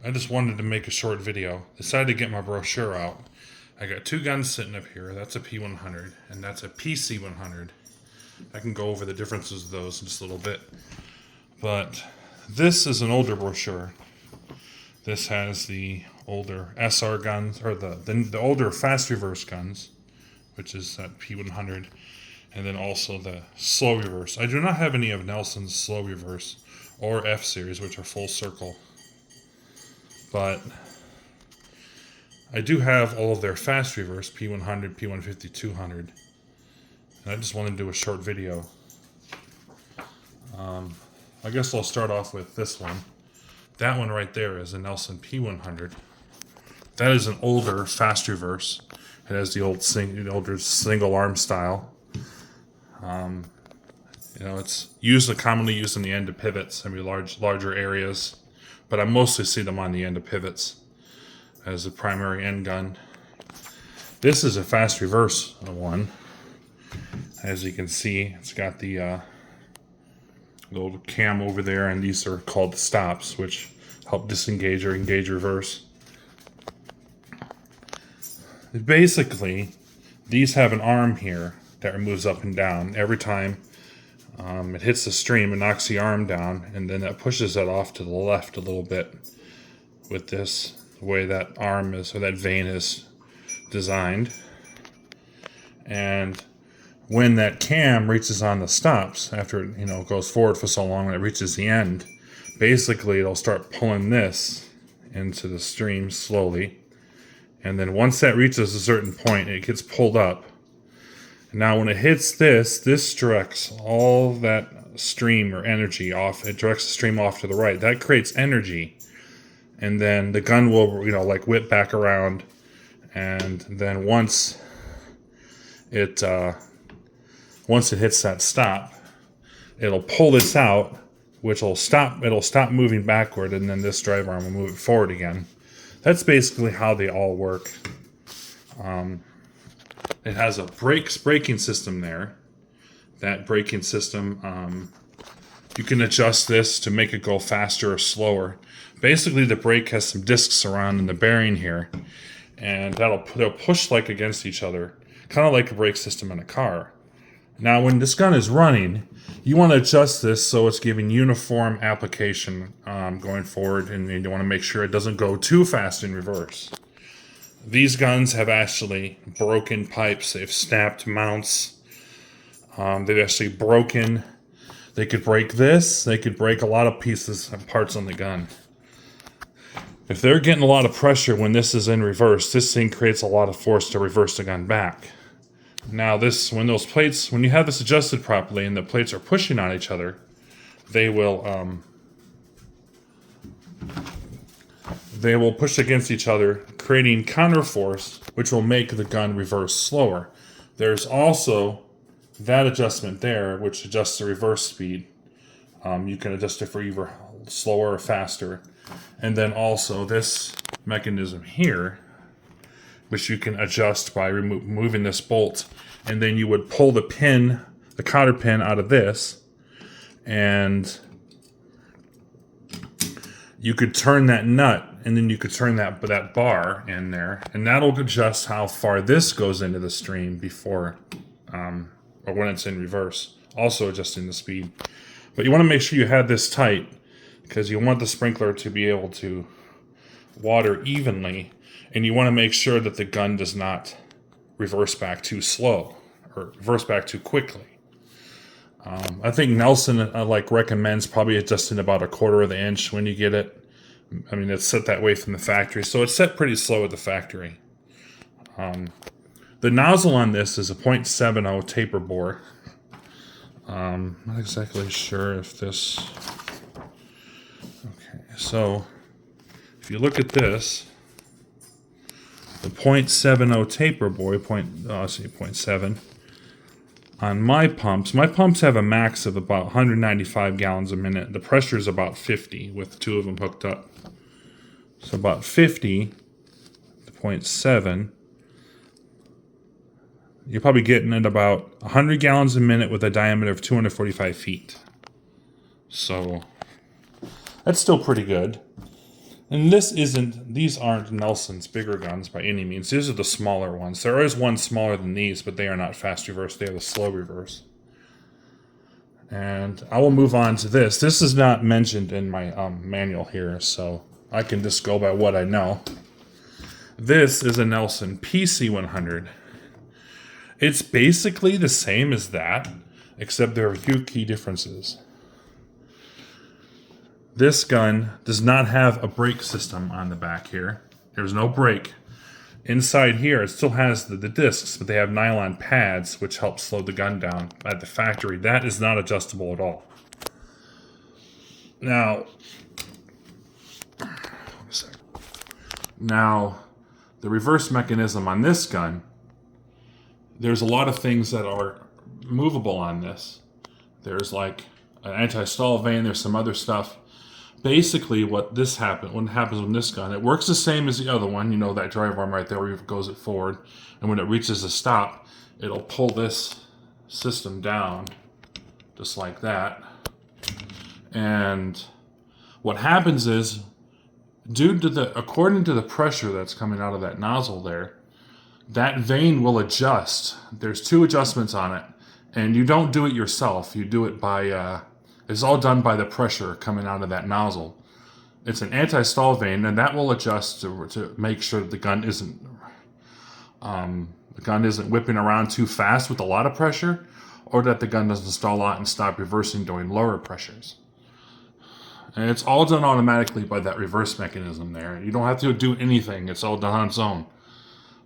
I just wanted to make a short video. Decided to get my brochure out. I got two guns sitting up here. That's a P100 and that's a PC100. I can go over the differences of those in just a little bit. But this is an older brochure. This has the older SR guns, or the older fast reverse guns, which is that P100, and then also the slow reverse. I do not have any of Nelson's slow reverse or F series, which are full circle. But I do have all of their fast reverse, P100, P150, 200. And I just wanted to do a short video. I guess I'll start off with this one. That one right there is a Nelson P100. That is an older fast reverse. It has the older single arm style. It's commonly used on the end of pivots, larger areas. But I mostly see them on the end of pivots as a primary end gun. This is a fast reverse one. As you can see, it's got the little cam over there, and these are called the stops, which help disengage or engage reverse. Basically, these have an arm here that moves up and down. Every time it hits the stream, it knocks the arm down, and then that pushes it off to the left a little bit with this, the way that arm is, or that vein is designed. And when that cam reaches on the stops, after it goes forward for so long and it reaches the end, basically it'll start pulling this into the stream slowly. And then once that reaches a certain point, it gets pulled up. Now when it hits this directs all that stream or energy off. It directs the stream off to the right. That creates energy. And then the gun will, whip back around. And then once it hits that stop, it'll pull this out, which will stop. It'll stop moving backward, and then this drive arm will move it forward again. That's basically how they all work. It has a braking system there. That braking system, you can adjust this to make it go faster or slower. Basically, the brake has some discs around in the bearing here, and they'll push like against each other, kind of like a brake system in a car. Now, when this gun is running, you want to adjust this so it's giving uniform application going forward, and you want to make sure it doesn't go too fast in reverse. These guns have actually broken pipes. They've snapped mounts. They've actually broken. They could break this. They could break a lot of pieces and parts on the gun. If they're getting a lot of pressure when this is in reverse, this thing creates a lot of force to reverse the gun back. Now when you have this adjusted properly and the plates are pushing on each other, they will push against each other, creating counterforce, which will make the gun reverse slower. There's also that adjustment there, which adjusts the reverse speed. You can adjust it for either slower or faster. And then also this mechanism here, which you can adjust by removing this bolt. And then you would pull the counter pin out of this, and you could turn that nut, and then you could turn that bar in there, and that'll adjust how far this goes into the stream before, or when it's in reverse, also adjusting the speed. But you want to make sure you have this tight, because you want the sprinkler to be able to water evenly, and you want to make sure that the gun does not reverse back too slow or reverse back too quickly. I think Nelson recommends probably adjusting about 1/4 of the inch when you get it. I mean, it's set that way from the factory, so it's set pretty slow at the factory. The nozzle on this is a .70 taper bore. I'm not exactly sure if this... Okay, so if you look at this, the .70 taper bore, 0.7, on my pumps have a max of about 195 gallons a minute. The pressure is about 50 with two of them hooked up. So about 50, the 0.7, you're probably getting at about 100 gallons a minute with a diameter of 245 feet. So that's still pretty good. And these aren't Nelson's bigger guns by any means. These are the smaller ones. There is one smaller than these, but they are not fast reverse. They have a slow reverse. And I will move on to this. This is not mentioned in my manual here, so I can just go by what I know. This is a Nelson PC100. It's basically the same as that, except there are a few key differences. This gun does not have a brake system on the back here. There's no brake. Inside here, it still has the discs, but they have nylon pads, which help slow the gun down. At the factory, that is not adjustable at all. Now, the reverse mechanism on this gun, there's a lot of things that are movable on this. There's like an anti-stall vane, there's some other stuff. Basically, what happens with this gun, it works the same as the other one. You know, that drive arm right there where it goes it forward. And when it reaches a stop, it'll pull this system down, just like that. And what happens is, according to the pressure that's coming out of that nozzle there, that vane will adjust. There's 2 adjustments on it. And you don't do it yourself. You do it by... it's all done by the pressure coming out of that nozzle. It's an anti-stall vane, and that will adjust to make sure that the gun isn't whipping around too fast with a lot of pressure, or that the gun doesn't stall out and stop reversing during lower pressures. And it's all done automatically by that reverse mechanism there. You don't have to do anything. It's all done on its own.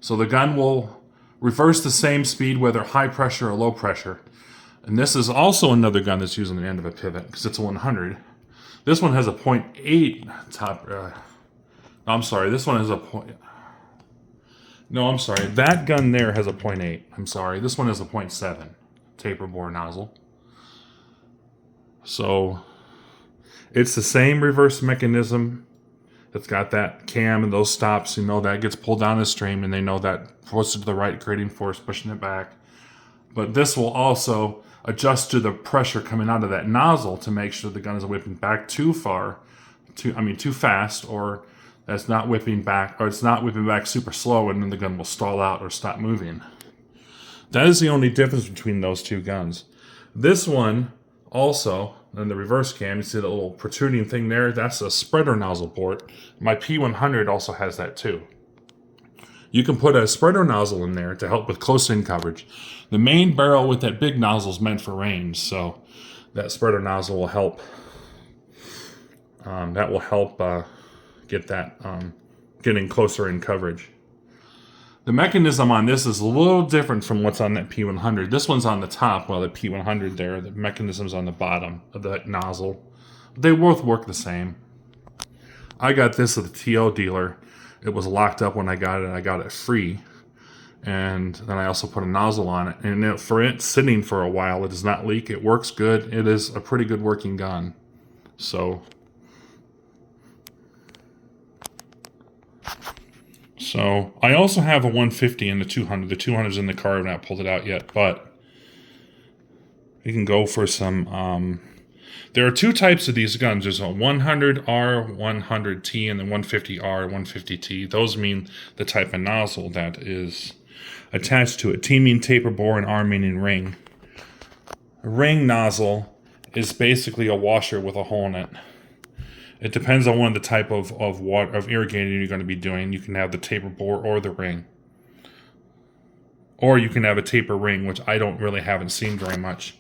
So the gun will reverse the same speed whether high pressure or low pressure. And this is also another gun that's using the end of a pivot because it's a 100. This one has a 0.8 top. I'm sorry. This one has a point. No, I'm sorry. That gun there has a 0.8. I'm sorry. This one has a 0.7 taper bore nozzle. So it's the same reverse mechanism. It's got that cam and those stops. You know that gets pulled down the stream, and they know that puts it to the right, creating force, pushing it back. But this will also adjust to the pressure coming out of that nozzle to make sure the gun isn't whipping back too fast, or that's not whipping back, or it's not whipping back super slow, and then the gun will stall out or stop moving. That is the only difference between those 2 guns. This one also, in the reverse cam, you see the little protruding thing there? That's a spreader nozzle port. My P100 also has that too. You can put a spreader nozzle in there to help with close-in coverage. The main barrel with that big nozzle is meant for range, so that spreader nozzle will help. Get that getting closer in coverage. The mechanism on this is a little different from what's on that P100. This one's on the top, while the P100 there, the mechanism's on the bottom of that nozzle. They both work the same. I got this at the TO dealer. It was locked up when I got it. I got it free. And then I also put a nozzle on it. And for it sitting for a while, it does not leak. It works good. It is a pretty good working gun. So I also have a 150 and the 200. The 200's in the car. I've not pulled it out yet, but we can go for some. There are 2 types of these guns. There's a 100R, 100T, and the 150R, 150T. Those mean the type of nozzle that is attached to it. T mean taper bore, and R meaning ring. A ring nozzle is basically a washer with a hole in it. It depends on the type of irrigating you're going to be doing. You can have the taper bore or the ring. Or you can have a taper ring, which I haven't seen very much.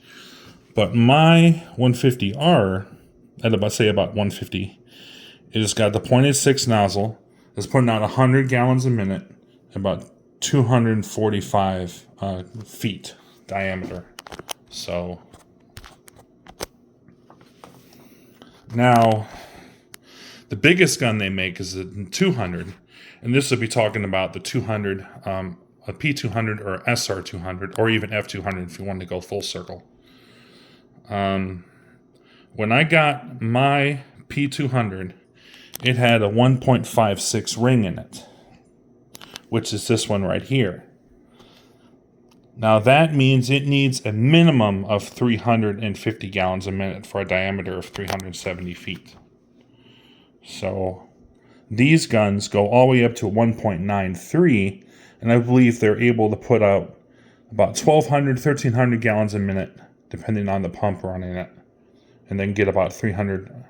But my 150R, at about 150, it has got the .86 nozzle. It's putting out 100 gallons a minute, about 245 feet diameter. So now, the biggest gun they make is the 200, and this would be talking about the 200, a P200 or SR200, or even F200 if you want to go full circle. When I got my P200, it had a 1.56 ring in it, which is this one right here. Now that means it needs a minimum of 350 gallons a minute for a diameter of 370 feet. So These guns go all the way up to 1.93, and I believe they're able to put out about 1,200, 1,300 gallons a minute, depending on the pump running it, and then get about 300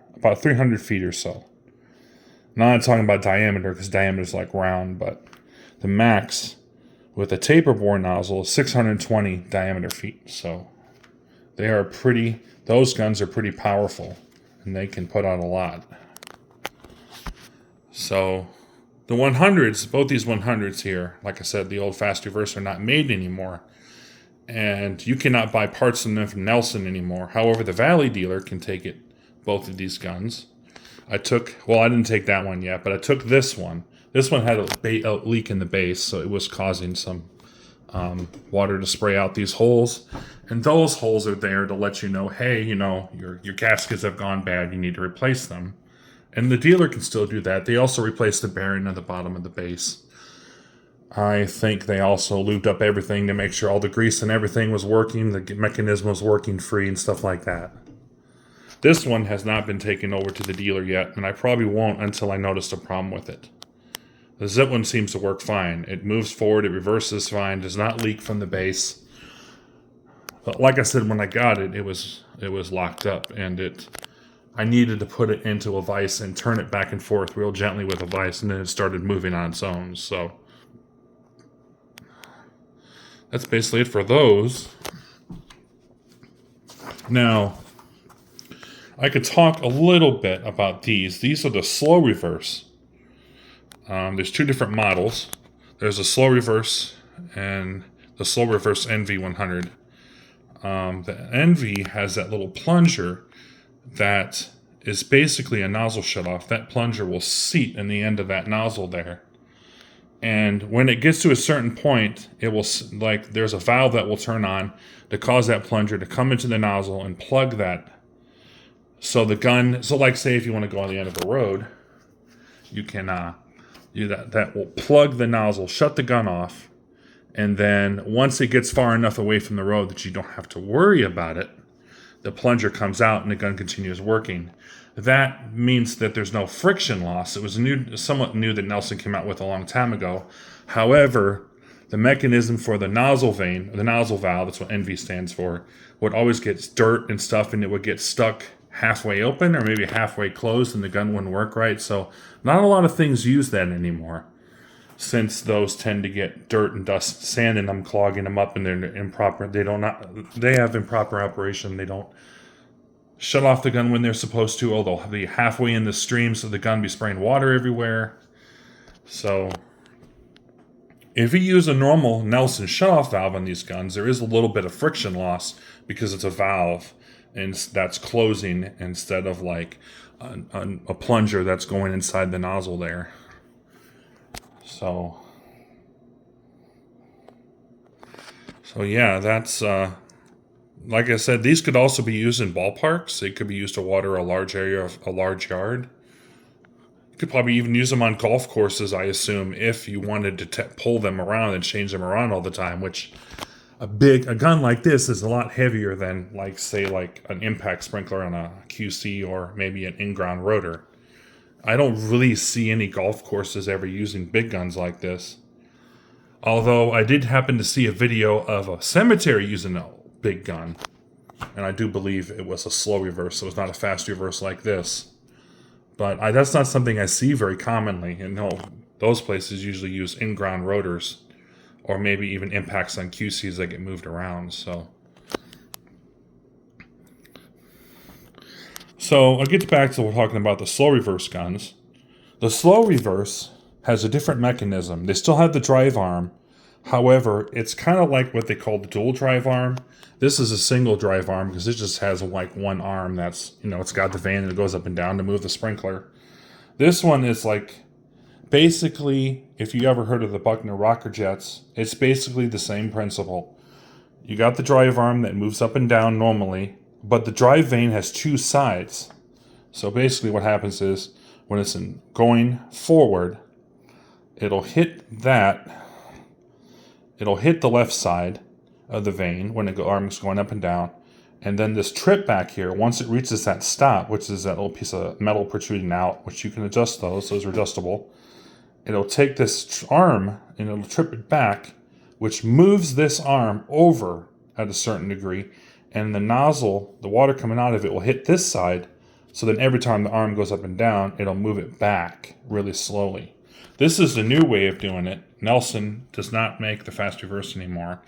feet or so. Now I'm not talking about diameter, because diameter is like round, but the max with a taper bore nozzle is 620 diameter feet. So they are those guns are pretty powerful, and they can put out a lot. So the 100s, both these 100s here, like I said, the old fast reverse are not made anymore. And you cannot buy parts of them from Nelson anymore. However, the Valley dealer can take both of these guns. I didn't take that one yet, but I took this one. This one had a leak in the base, so it was causing some water to spray out these holes. And those holes are there to let you know, hey, your gaskets have gone bad, you need to replace them. And the dealer can still do that. They also replaced the bearing at the bottom of the base. I think they also lubed up everything to make sure all the grease and everything was working, the mechanism was working free and stuff like that. This one has not been taken over to the dealer yet, and I probably won't until I notice a problem with it. The zip one seems to work fine. It moves forward, it reverses fine, does not leak from the base. But like I said, when I got it, it was locked up, and I needed to put it into a vise and turn it back and forth real gently with a vise, and then it started moving on its own. So that's basically it for those. Now, I could talk a little bit about these. These are the slow reverse. There's two different models. There's a slow reverse and the slow reverse NV100. The NV has that little plunger that is basically a nozzle shutoff. That plunger will seat in the end of that nozzle there. And when it gets to a certain point, it will, there's a valve that will turn on to cause that plunger to come into the nozzle and plug that. So say if you want to go on the end of a road, you can do that. That will plug the nozzle, shut the gun off, and then once it gets far enough away from the road that you don't have to worry about it, the plunger comes out and the gun continues working. That means that there's no friction loss. It was somewhat new that Nelson came out with a long time ago. However, the mechanism for the nozzle vane, the nozzle valve, that's what NV stands for, would always get dirt and stuff, and it would get stuck halfway open or maybe halfway closed, and the gun wouldn't work right. So not a lot of things use that anymore, since those tend to get dirt and dust, sand in them, clogging them up, and they're improper. They have improper operation. They don't shut off the gun when they're supposed to, or they'll be halfway in the stream, so the gun be spraying water everywhere. So if you use a normal Nelson shutoff valve on these guns, there is a little bit of friction loss because it's a valve and that's closing instead of like a plunger that's going inside the nozzle there. So yeah, that's like I said, these could also be used in ballparks. They could be used to water a large area of a large yard. You could probably even use them on golf courses, I assume, if you wanted to pull them around and change them around all the time, which a gun like this is a lot heavier than, say an impact sprinkler on a QC or maybe an in-ground rotor. I don't really see any golf courses ever using big guns like this. Although I did happen to see a video of a cemetery using a big gun, and I do believe it was a slow reverse, so it's not a fast reverse like this. But that's not something I see very commonly. And no, those places usually use in-ground rotors, or maybe even impacts on QCs that get moved around. So I'll get back to we're talking about the slow reverse guns. The slow reverse has a different mechanism. They still have the drive arm. However, it's kind of like what they call the dual drive arm. This is a single drive arm because it just has one arm that's, it's got the vane and it goes up and down to move the sprinkler. This one is basically, if you ever heard of the Buckner rocker jets, it's basically the same principle. You got the drive arm that moves up and down normally, but the drive vane has two sides. So basically what happens is when it's going forward, it'll hit the left side of the vane when the arm's going up and down, And then this trip back here, once it reaches that stop, which is that little piece of metal protruding out, which you can adjust those are adjustable. It'll take this arm and it'll trip it back, which moves this arm over at a certain degree. And the nozzle, the water coming out of it, will hit this side. So then every time the arm goes up and down, it'll move it back really slowly. This is the new way of doing it. Nelson does not make the fast reverse anymore.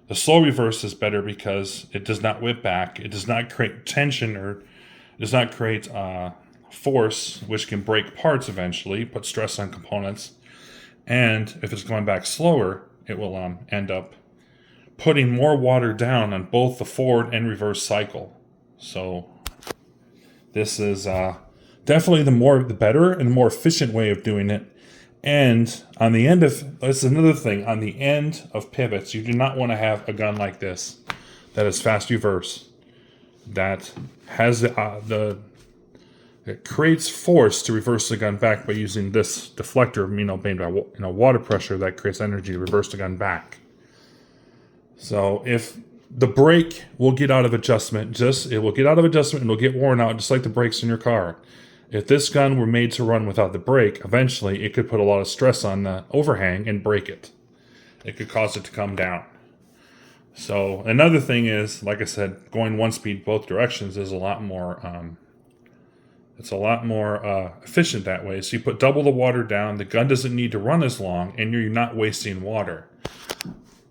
The slow reverse is better because it does not whip back. It does not create tension or does not create force, which can break parts eventually, put stress on components. And if it's going back slower, it will end up putting more water down on both the forward and reverse cycle. So this is definitely the better and more efficient way of doing it. And on the end of, that's another thing, on the end of pivots, you do not want to have a gun like this that is fast reverse, that has it creates force to reverse the gun back by using this deflector, made by water pressure that creates energy to reverse the gun back. So if the brake will get out of adjustment, it will get out of adjustment and it'll get worn out just like the brakes in your car. If this gun were made to run without the brake, eventually it could put a lot of stress on the overhang and break it. It could cause it to come down. So another thing is, like I said, going one speed both directions is a lot more efficient that way. So you put double the water down, the gun doesn't need to run as long, and you're not wasting water.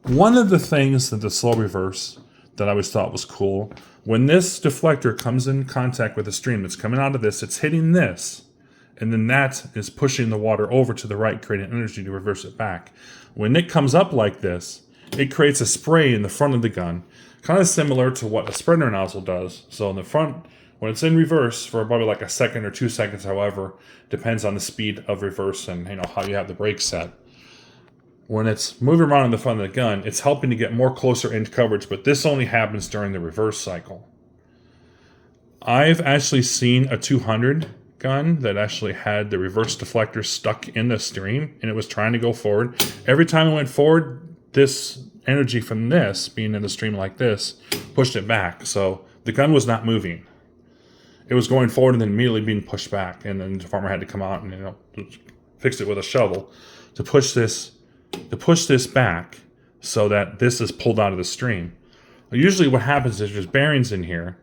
One of the things that the slow reverse that I always thought was cool, when this deflector comes in contact with the stream that's coming out of this, it's hitting this, and then that is pushing the water over to the right, creating energy to reverse it back. When it comes up like this, it creates a spray in the front of the gun, kind of similar to what a spreader nozzle does. So in the front, when it's in reverse for probably like a second or 2 seconds, however, depends on the speed of reverse and how you have the brakes set. When it's moving around in the front of the gun, it's helping to get more closer end coverage, but this only happens during the reverse cycle. I've actually seen a 200 gun that actually had the reverse deflector stuck in the stream, and it was trying to go forward. Every time it went forward, this energy from this, being in the stream like this, pushed it back. So the gun was not moving. It was going forward and then immediately being pushed back, and then the farmer had to come out and fix it with a shovel to push this back so that this is pulled out of the stream. Usually what happens is there's bearings in here,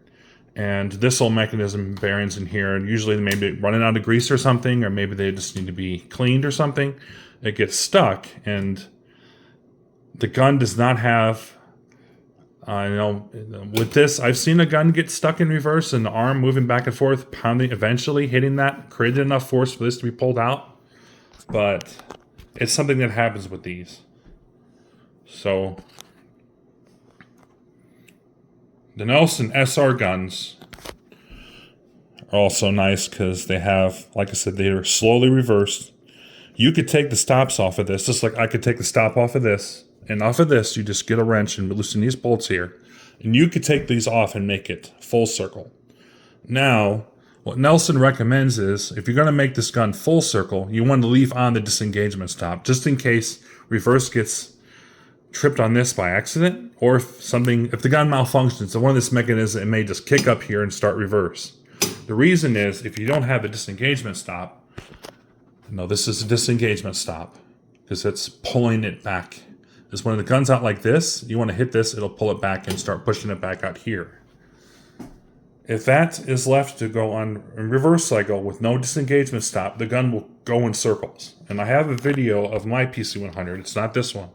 and this whole mechanism, bearings in here, and usually they may be running out of grease or something, or maybe they just need to be cleaned or something. It gets stuck, and the gun does not have, with this, I've seen a gun get stuck in reverse and the arm moving back and forth, pounding, eventually hitting that, created enough force for this to be pulled out. But it's something that happens with these. So the Nelson SR guns are also nice because they have, like I said, they are slowly reversed. You could take the stops off of this, just like I could take the stop off of this. And off of this, you just get a wrench and loosen these bolts here. And you could take these off and make it full circle. Now, what Nelson recommends is, if you're going to make this gun full circle, you want to leave on the disengagement stop, just in case reverse gets tripped on this by accident, or if the gun malfunctions, so one of this mechanism, it may just kick up here and start reverse. The reason is, if you don't have a disengagement stop, this is a disengagement stop, because it's pulling it back. Because when the gun's out like this, you want to hit this, it'll pull it back and start pushing it back out here. If that is left to go on in reverse cycle with no disengagement stop, the gun will go in circles. And I have a video of my PC100. It's not this one.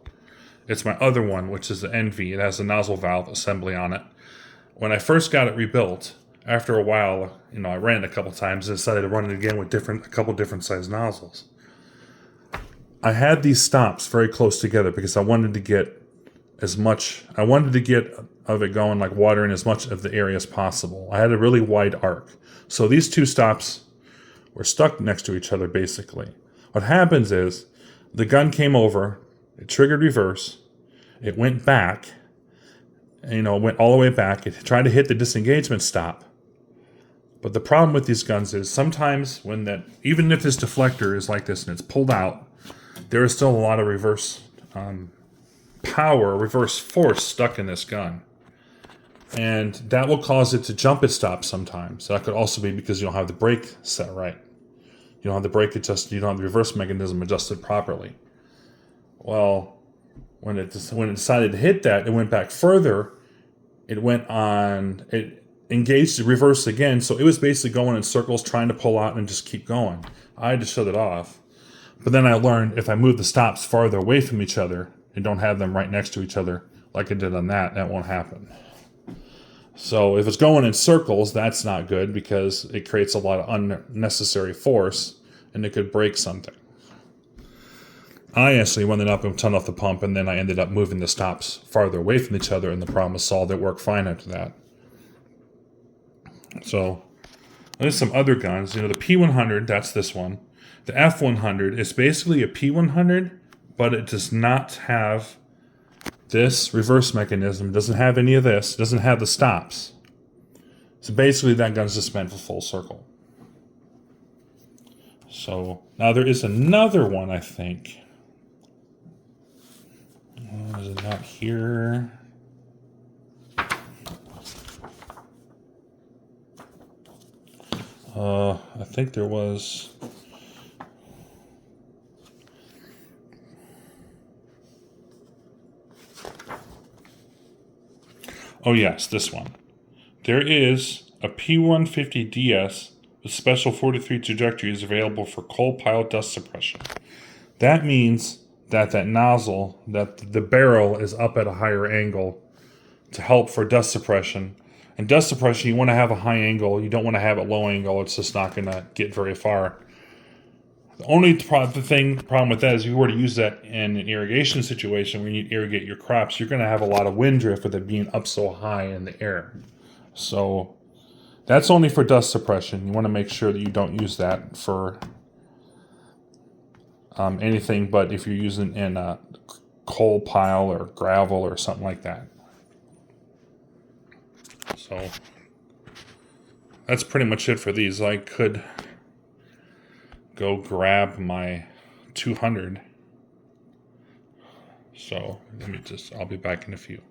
It's my other one, which is the NV. It has a nozzle valve assembly on it. When I first got it rebuilt, after a while, I ran it a couple times and decided to run it again with a couple different size nozzles. I had these stops very close together because I wanted to get of it going, like water in as much of the area as possible. I had a really wide arc. So these two stops were stuck next to each other, basically. What happens is, the gun came over, it triggered reverse, it went back, it went all the way back, it tried to hit the disengagement stop. But the problem with these guns is, sometimes even if this deflector is like this and it's pulled out, there is still a lot of reverse power, reverse force stuck in this gun. And that will cause it to jump its stop sometimes. That could also be because you don't have the brake set right. You don't have the brake adjusted, you don't have the reverse mechanism adjusted properly. Well, when it decided to hit that, it went back further. It engaged the reverse again, so it was basically going in circles trying to pull out and just keep going. I had to shut it off. But then I learned if I move the stops farther away from each other and don't have them right next to each other like I did on that won't happen. So if it's going in circles, that's not good because it creates a lot of unnecessary force and it could break something. I actually went up and turned off the pump, and then I ended up moving the stops farther away from each other, and the problem was solved. It worked fine after that. So there's some other guns. The P100, that's this one. The F100 is basically a P100, but it does not have this reverse mechanism. It doesn't have any of this. It doesn't have the stops. So basically that gun's just meant for full circle. So now there is another one, I think. Is it not here? I think there was. Oh yes, this one. There is a P150DS with special 43 trajectories available for coal pile dust suppression. That means that nozzle, that the barrel is up at a higher angle to help for dust suppression. And dust suppression, you want to have a high angle. You don't want to have a low angle. It's just not going to get very far. The only problem with that is if you were to use that in an irrigation situation where you need to irrigate your crops, you're going to have a lot of wind drift with it being up so high in the air. So that's only for dust suppression. You want to make sure that you don't use that for anything but if you're using in a coal pile or gravel or something like that. So that's pretty much it for these. I could go grab my 200. So I'll be back in a few.